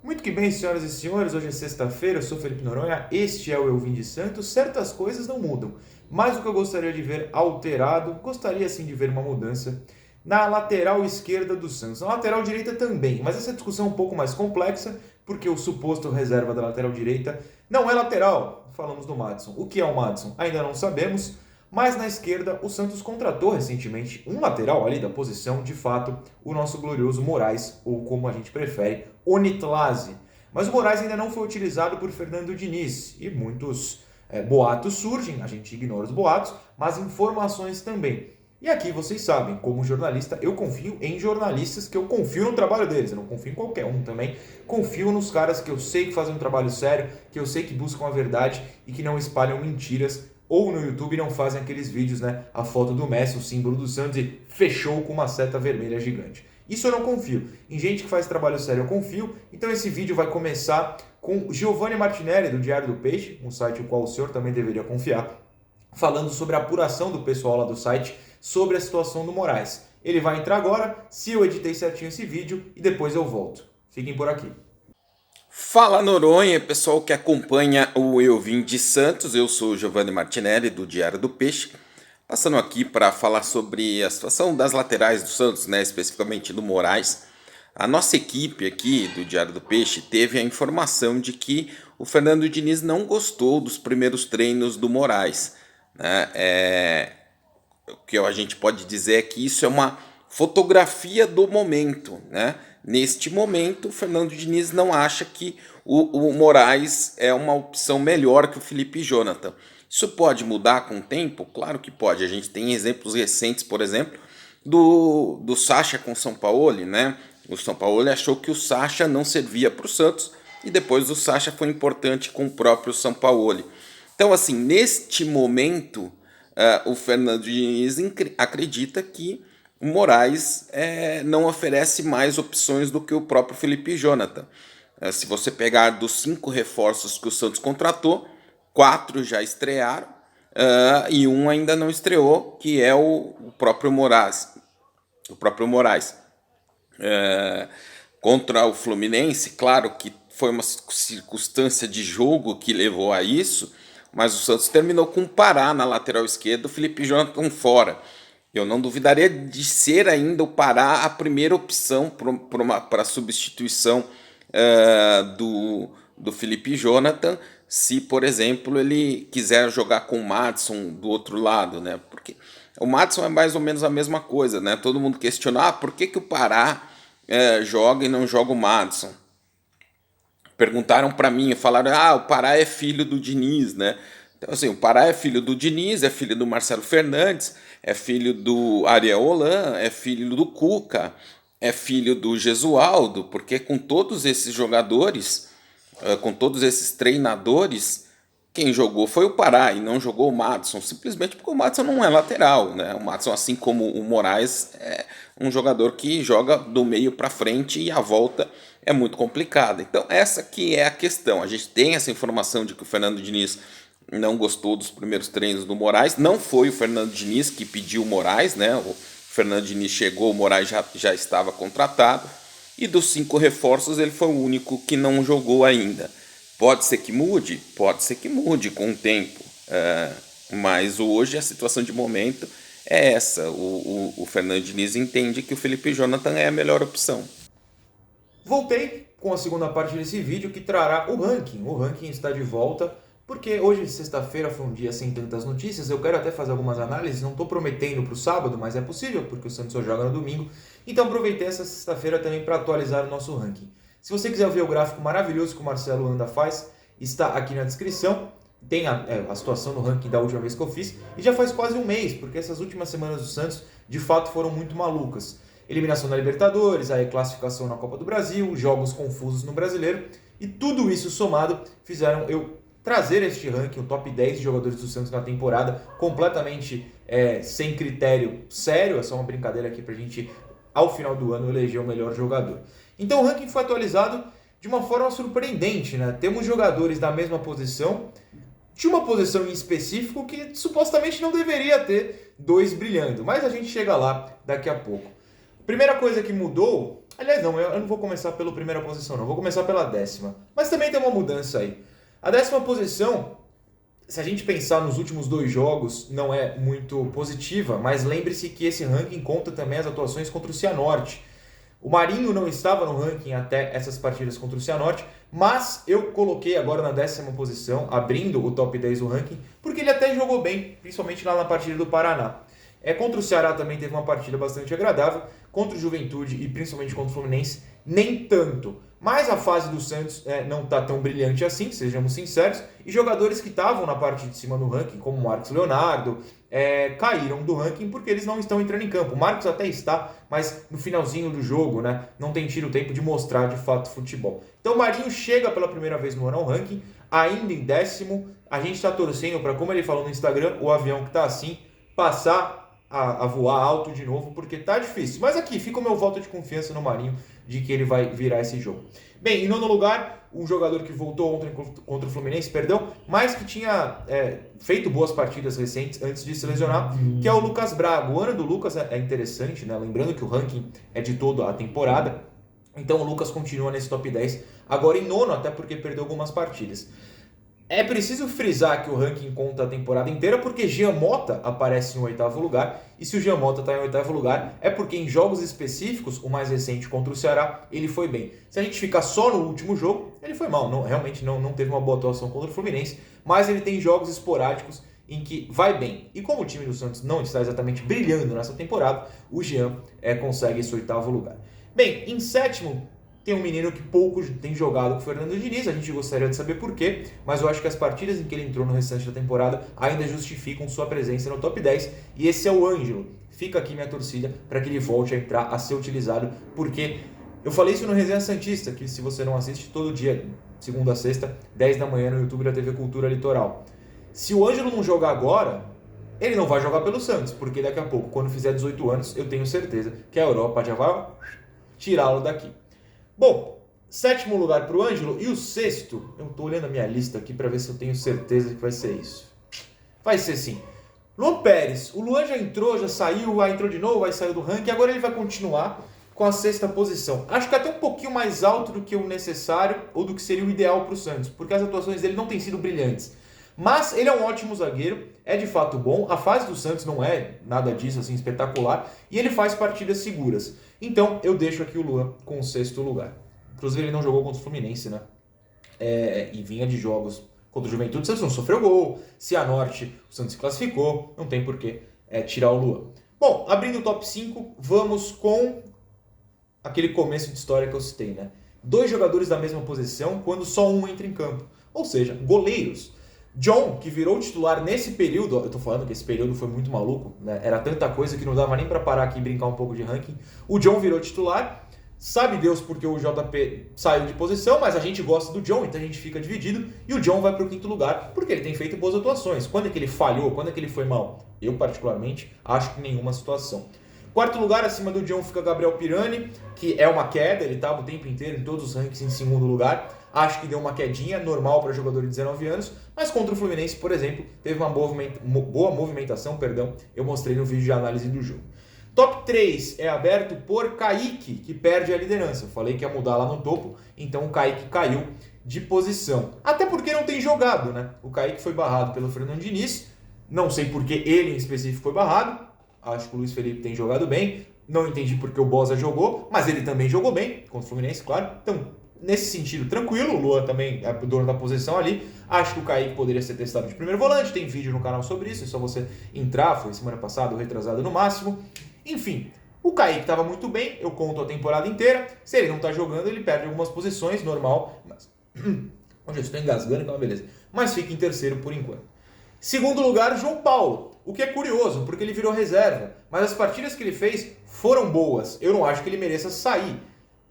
Muito que bem, senhoras e senhores, hoje é sexta-feira, eu sou Felipe Noronha, este é o Eu Vim de Santos. Certas coisas não mudam, mas o que eu gostaria de ver alterado, gostaria sim de ver uma mudança na lateral esquerda do Santos, na lateral direita também, mas essa discussão é um pouco mais complexa, porque o suposto reserva da lateral direita não é lateral, falamos do Maddison. O que é o Maddison? Ainda não sabemos, mas na esquerda o Santos contratou recentemente um lateral ali da posição, de fato, o nosso glorioso Moraes, ou como a gente prefere, Onitlase. Mas o Moraes ainda não foi utilizado por Fernando Diniz e muitos boatos surgem, a gente ignora os boatos, mas informações também. E aqui vocês sabem, como jornalista, eu confio em jornalistas que eu confio no trabalho deles, eu não confio em qualquer um também. Confio nos caras que eu sei que fazem um trabalho sério, que eu sei que buscam a verdade e que não espalham mentiras, ou no YouTube não fazem aqueles vídeos, né? A foto do Messi, o símbolo do Santos e fechou com uma seta vermelha gigante. Isso eu não confio. Em gente que faz trabalho sério eu confio. Então esse vídeo vai começar com Giovanni Martinelli, do Diário do Peixe, um site no qual o senhor também deveria confiar, falando sobre a apuração do pessoal lá do site sobre a situação do Moraes. Ele vai entrar agora, se eu editei certinho esse vídeo, e depois eu volto. Fiquem por aqui. Fala Noronha, pessoal que acompanha o Eu Vim de Santos, eu sou o Giovanni Martinelli do Diário do Peixe, passando aqui para falar sobre a situação das laterais do Santos, né, especificamente do Moraes. A nossa equipe aqui do Diário do Peixe teve a informação de que o Fernando Diniz não gostou dos primeiros treinos do Moraes, né? O que a gente pode dizer é que isso é uma fotografia do momento, né? Neste momento, o Fernando Diniz não acha que o Moraes é uma opção melhor que o Felipe Jonathan. Isso pode mudar com o tempo? Claro que pode. A gente tem exemplos recentes, por exemplo, do Sacha com o Sampaoli, né? O Sampaoli achou que o Sacha não servia para o Santos e depois o Sacha foi importante com o próprio Sampaoli. Então, assim, neste momento, o Fernando Diniz acredita que o Moraes não oferece mais opções do que o próprio Felipe Jonathan. Se você pegar dos 5 reforços que o Santos contratou, 4 já estrearam e um ainda não estreou, que é o próprio Moraes. O próprio Moraes. Contra o Fluminense, claro que foi uma circunstância de jogo que levou a isso, mas o Santos terminou com o Pará na lateral esquerda, o Felipe Jonathan fora. Eu não duvidaria de ser ainda o Pará a primeira opção para a substituição do Felipe Jonathan, se, por exemplo, ele quiser jogar com o Maddison do outro lado, né? Porque o Maddison é mais ou menos a mesma coisa, né? Todo mundo questiona, por que o Pará joga e não joga o Maddison? Perguntaram para mim, falaram, o Pará é filho do Diniz, né? Então, assim, o Pará é filho do Diniz, é filho do Marcelo Fernandes, é filho do Ariel Holan, é filho do Cuca, é filho do Gesualdo, porque com todos esses jogadores, com todos esses treinadores, quem jogou foi o Pará e não jogou o Maddison, simplesmente porque o Maddison não é lateral, né? O Maddison, assim como o Moraes, é um jogador que joga do meio para frente e a volta é muito complicada. Então essa que é a questão. A gente tem essa informação de que o Fernando Diniz não gostou dos primeiros treinos do Moraes. Não foi o Fernando Diniz que pediu o Moraes, né? O Fernando Diniz chegou, o Moraes já estava contratado. E dos 5 reforços ele foi o único que não jogou ainda. Pode ser que mude? Pode ser que mude com o tempo. Mas hoje a situação de momento é essa. O Fernando Diniz entende que o Felipe Jonathan é a melhor opção. Voltei com a segunda parte desse vídeo que trará o ranking. O ranking está de volta, porque hoje, sexta-feira, foi um dia sem tantas notícias. Eu quero até fazer algumas análises, não estou prometendo para o sábado, mas é possível, porque o Santos só joga no domingo. Então aproveitei essa sexta-feira também para atualizar o nosso ranking. Se você quiser ver o gráfico maravilhoso que o Marcelo Anda faz, está aqui na descrição. Tem a situação no ranking da última vez que eu fiz, e já faz quase um mês, porque essas últimas semanas do Santos, de fato, foram muito malucas. Eliminação da Libertadores, a classificação na Copa do Brasil, jogos confusos no Brasileiro, e tudo isso somado fizeram eu trazer este ranking, o top 10 de jogadores do Santos na temporada, completamente sem critério sério, é só uma brincadeira aqui pra gente, ao final do ano, eleger o melhor jogador. Então o ranking foi atualizado de uma forma surpreendente, né? Temos jogadores da mesma posição, de uma posição em específico que supostamente não deveria ter 2 brilhando, mas a gente chega lá daqui a pouco. Primeira coisa que mudou Aliás, não, eu não vou começar pela primeira posição, não. Eu vou começar pela 10ª. Mas também tem uma mudança aí. A 10ª posição, se a gente pensar nos últimos 2 jogos, não é muito positiva, mas lembre-se que esse ranking conta também as atuações contra o Cianorte. O Marinho não estava no ranking até essas partidas contra o Cianorte, mas eu coloquei agora na 10ª posição, abrindo o top 10 do ranking, porque ele até jogou bem, principalmente lá na partida do Paraná. Contra o Ceará também teve uma partida bastante agradável, contra o Juventude e principalmente contra o Fluminense, nem tanto. Mas a fase do Santos não está tão brilhante assim, sejamos sinceros, e jogadores que estavam na parte de cima do ranking, como o Marcos Leonardo, caíram do ranking porque eles não estão entrando em campo. O Marcos até está, mas no finalzinho do jogo, né, não tem tido tempo de mostrar de fato futebol. Então o Marinho chega pela primeira vez no ano ao ranking, ainda em 10º. A gente está torcendo para, como ele falou no Instagram, o avião que está assim, passar a voar alto de novo, porque tá difícil. Mas aqui fica o meu voto de confiança no Marinho de que ele vai virar esse jogo. Bem, em nono lugar, um jogador que voltou ontem contra o Fluminense, mas que tinha feito boas partidas recentes antes de se lesionar, que é o Lucas Braga. O ano do Lucas é interessante, né? Lembrando que o ranking é de toda a temporada. Então o Lucas continua nesse top 10, agora em nono, até porque perdeu algumas partidas. É preciso frisar que o ranking conta a temporada inteira porque Jean Mota aparece em 8º lugar, e se o Jean Mota está em 8º lugar é porque em jogos específicos, o mais recente contra o Ceará, ele foi bem. Se a gente ficar só no último jogo, ele foi mal, realmente não teve uma boa atuação contra o Fluminense, mas ele tem jogos esporádicos em que vai bem. E como o time do Santos não está exatamente brilhando nessa temporada, o Jean consegue esse 8º lugar. Bem, em 7º, tem um menino que pouco tem jogado com o Fernando Diniz, a gente gostaria de saber por quê, mas eu acho que as partidas em que ele entrou no restante da temporada ainda justificam sua presença no top 10, e esse é o Ângelo. Fica aqui minha torcida para que ele volte a entrar, a ser utilizado, porque eu falei isso no Resenha Santista, que se você não assiste todo dia, segunda a sexta, 10 da manhã no YouTube da TV Cultura Litoral. Se o Ângelo não jogar agora, ele não vai jogar pelo Santos, porque daqui a pouco, quando fizer 18 anos, eu tenho certeza que a Europa já vai tirá-lo daqui. Bom, 7º lugar para o Ângelo, e o 6º, eu estou olhando a minha lista aqui para ver se eu tenho certeza que vai ser isso. Vai ser sim. Luan Pérez, o Luan já entrou, já saiu, entrou de novo, aí saiu do ranking, agora ele vai continuar com a 6ª posição. Acho que até um pouquinho mais alto do que o necessário, ou do que seria o ideal para o Santos, porque as atuações dele não têm sido brilhantes. Mas ele é um ótimo zagueiro, é de fato bom, a fase do Santos não é nada disso assim espetacular, e ele faz partidas seguras. Então eu deixo aqui o Luan com o 6º lugar. Inclusive ele não jogou contra o Fluminense, né? E vinha de jogos contra o Juventude, o Santos não sofreu gol, Cianorte, o Santos se classificou, não tem por que tirar o Luan. Bom, abrindo o top 5, vamos com aquele começo de história que eu citei, né? 2 jogadores da mesma posição quando só um entra em campo, ou seja, goleiros. John, que virou titular nesse período, eu tô falando que esse período foi muito maluco, né? Era tanta coisa que não dava nem para parar aqui e brincar um pouco de ranking. O John virou titular, sabe Deus porque o JP saiu de posição, mas a gente gosta do John, então a gente fica dividido, e o John vai para o 5º lugar porque ele tem feito boas atuações. Quando é que ele falhou? Quando é que ele foi mal? Eu, particularmente, acho que nenhuma situação. 4º lugar, acima do John, fica Gabriel Pirani, que é uma queda, ele estava o tempo inteiro em todos os rankings em 2º lugar. Acho que deu uma quedinha, normal para jogador de 19 anos, mas contra o Fluminense, por exemplo, teve uma boa movimentação, eu mostrei no vídeo de análise do jogo. Top 3 é aberto por Kaique, que perde a liderança. Eu falei que ia mudar lá no topo, então o Kaique caiu de posição. Até porque não tem jogado, né? O Kaique foi barrado pelo Fernando Diniz, não sei porque ele em específico foi barrado, acho que o Luiz Felipe tem jogado bem, não entendi porque o Bosa jogou, mas ele também jogou bem, contra o Fluminense, claro, então nesse sentido, tranquilo, o Luan também é o dono da posição ali. Acho que o Kaique poderia ser testado de primeiro volante, tem vídeo no canal sobre isso, é só você entrar, foi semana passada ou retrasada no máximo. Enfim, o Kaique estava muito bem, eu conto a temporada inteira, se ele não está jogando, ele perde algumas posições, normal, mas... Onde eu estou engasgando, então beleza. Mas fica em 3º por enquanto. 2º lugar, João Paulo, o que é curioso, porque ele virou reserva, mas as partidas que ele fez foram boas, eu não acho que ele mereça sair.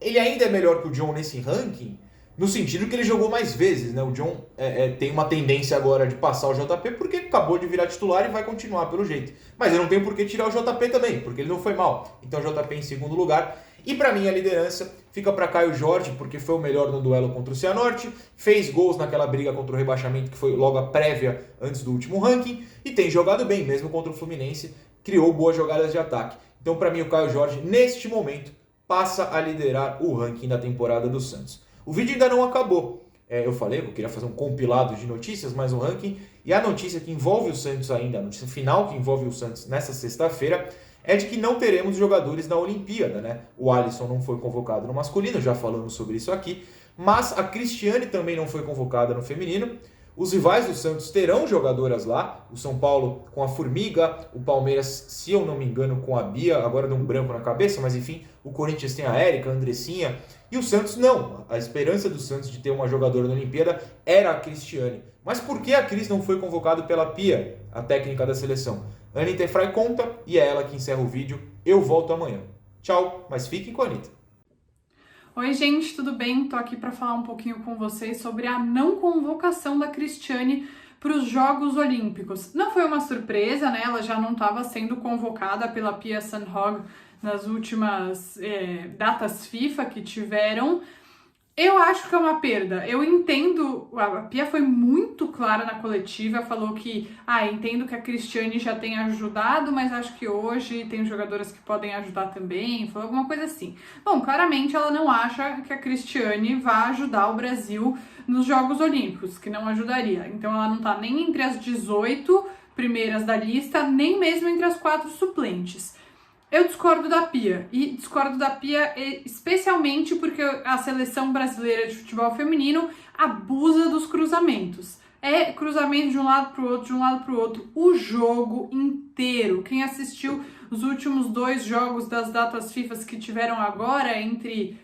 Ele ainda é melhor que o John nesse ranking, no sentido que ele jogou mais vezes, né? O John tem uma tendência agora de passar o JP porque acabou de virar titular e vai continuar pelo jeito. Mas eu não tenho por que tirar o JP também, porque ele não foi mal. Então o JP em 2º lugar. E para mim a liderança fica para Caio Jorge, porque foi o melhor no duelo contra o Cianorte, fez gols naquela briga contra o rebaixamento que foi logo a prévia antes do último ranking, e tem jogado bem, mesmo contra o Fluminense, criou boas jogadas de ataque. Então para mim o Caio Jorge, neste momento, passa a liderar o ranking da temporada do Santos. O vídeo ainda não acabou. Eu falei que eu queria fazer um compilado de notícias, mais um ranking. E a notícia que envolve o Santos ainda, a notícia final que envolve o Santos nessa sexta-feira, é de que não teremos jogadores na Olimpíada, né? O Alisson não foi convocado no masculino, já falamos sobre isso aqui. Mas a Cristiane também não foi convocada no feminino. Os rivais do Santos terão jogadoras lá, o São Paulo com a Formiga, o Palmeiras, se eu não me engano, com a Bia, agora deu um branco na cabeça, mas enfim, o Corinthians tem a Érica, a Andressinha, e o Santos não. A esperança do Santos de ter uma jogadora na Olimpíada era a Cristiane. Mas por que a Cris não foi convocada pela Pia, a técnica da seleção? A Anitta Efraim conta, e é ela que encerra o vídeo. Eu volto amanhã. Tchau, mas fiquem com a Anitta. Oi gente, tudo bem? Tô aqui para falar um pouquinho com vocês sobre a não convocação da Cristiane para os Jogos Olímpicos. Não foi uma surpresa, né? Ela já não estava sendo convocada pela Pia Sundhage nas últimas datas FIFA que tiveram. Eu acho que é uma perda. Eu entendo, a Pia foi muito clara na coletiva, falou que, entendo que a Cristiane já tem ajudado, mas acho que hoje tem jogadoras que podem ajudar também, falou alguma coisa assim. Bom, claramente ela não acha que a Cristiane vai ajudar o Brasil nos Jogos Olímpicos, que não ajudaria. Então ela não tá nem entre as 18 primeiras da lista, nem mesmo entre as 4 suplentes. Eu discordo da Pia, e discordo da Pia especialmente porque a seleção brasileira de futebol feminino abusa dos cruzamentos. É cruzamento de um lado para o outro, de um lado para o outro, o jogo inteiro. Quem assistiu os últimos 2 jogos das datas FIFA que tiveram agora entre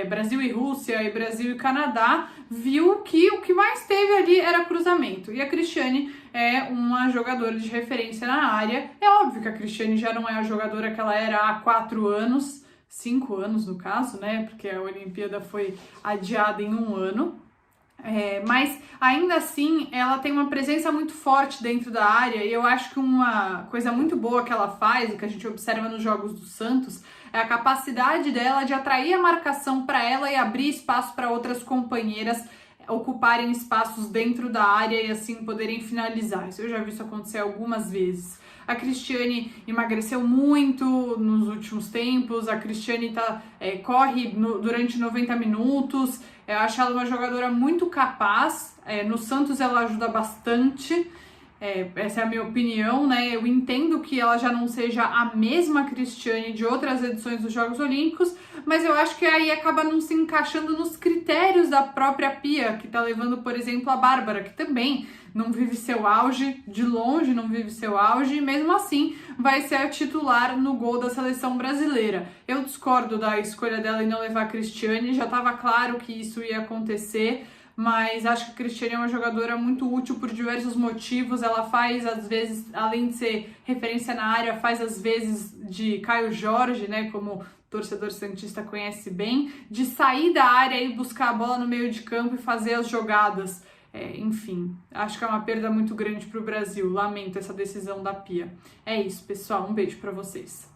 Brasil e Rússia e Brasil e Canadá, viu que o que mais teve ali era cruzamento. E a Cristiane é uma jogadora de referência na área. É óbvio que a Cristiane já não é a jogadora que ela era há 4 anos, 5 anos no caso, né? Porque a Olimpíada foi adiada em 1 ano. Mas ainda assim ela tem uma presença muito forte dentro da área, e eu acho que uma coisa muito boa que ela faz, e que a gente observa nos jogos do Santos, é a capacidade dela de atrair a marcação para ela e abrir espaço para outras companheiras ocuparem espaços dentro da área e assim poderem finalizar. Eu já vi isso acontecer algumas vezes. A Cristiane emagreceu muito nos últimos tempos, a Cristiane corre durante 90 minutos, eu acho ela uma jogadora muito capaz, no Santos ela ajuda bastante, essa é a minha opinião, né? Eu entendo que ela já não seja a mesma Cristiane de outras edições dos Jogos Olímpicos, mas eu acho que aí acaba não se encaixando nos critérios da própria Pia, que tá levando, por exemplo, a Bárbara, que também não vive seu auge, de longe não vive seu auge, e mesmo assim vai ser a titular no gol da seleção brasileira. Eu discordo da escolha dela em não levar a Cristiane, já estava claro que isso ia acontecer, mas acho que a Cristiane é uma jogadora muito útil por diversos motivos. Ela faz, às vezes, além de ser referência na área, faz às vezes de Caio Jorge, né, como o torcedor santista conhece bem, de sair da área e buscar a bola no meio de campo e fazer as jogadas. Enfim, acho que é uma perda muito grande para o Brasil. Lamento essa decisão da Pia. É isso, pessoal. Um beijo para vocês.